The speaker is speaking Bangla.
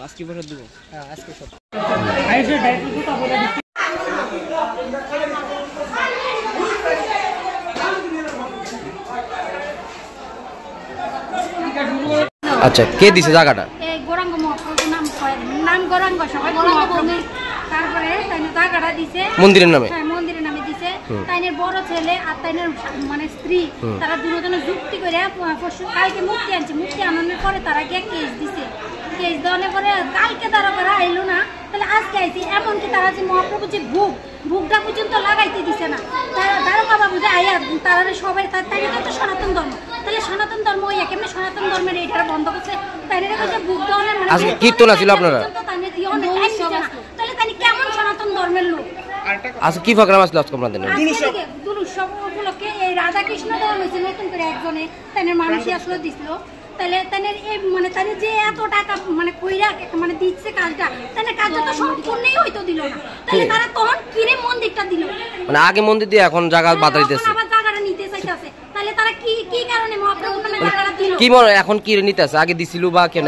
আজকে বছর দিব আজকে সব আচ্ছা কে দিছে জায়গাটা? এই গোরাঙ্গ নাম গোরাঙ্গ সবাই তারপরে তাইনের জায়গাটা দিছে মন্দিরের নামে। হ্যাঁ মন্দিরের নামে দিছে। তাইনের বড় ছেলে আর তাইনের মানে স্ত্রী তারা দুজনে যুক্তি করে কালকে মুক্তি আনছে। মুক্তি আনানোর পরে তারা গিয়ে কেস দিছে। কেস দেওয়ার পরে কালকে তারা করা আইলো না, তাহলে আজকে আইছি। এমনকি তারা যে মহাপ্রভু যে ভোগটা পর্যন্ত লাগাইতে দিছে না। তারা দারোগা বাবু যে আয়া তারা সবাই তাই তো সনাতন ধর্ম, তাহলে সনাতন ধর্ম ওই একেবারে সনাতন ধর্মের এইটা বন্ধ করছে। তাই ভোগ দেওয়ার মানে আজকে কীর্তন আছিল আপনারা? তাহলে তাই কেমন সনাতন ধর্মের লোক? আজকে কি প্রোগ্রাম আসলো আজকে আপনাদের? দুল উৎসব উপলক্ষে এই রাধাকৃষ্ণ দেওয়া হয়েছে নতুন করে একজনে তাইনের মানুষই আসলে দিছিল। তাহলে তাইনের এই মানে তাইনের যে এত টাকা মানে কইরা মানে দিচ্ছে কাজটা, তাইনের কাজটা তো সম্পূর্ণই হয়তো দিল না। তাহলে তারা তখন কিরে মন্দিরটা দিল? মানে আগে মন্দির দিয়ে এখন জায়গা বাধা দিতেছে, আবার জায়গাটা নিতে চাইতেছে। তাহলে তারা কি কারণে মহাপ্রভু নামে জায়গাটা দিল? কি মনে এখন কি নিতে আছে? আগে দিছিল বা কেন?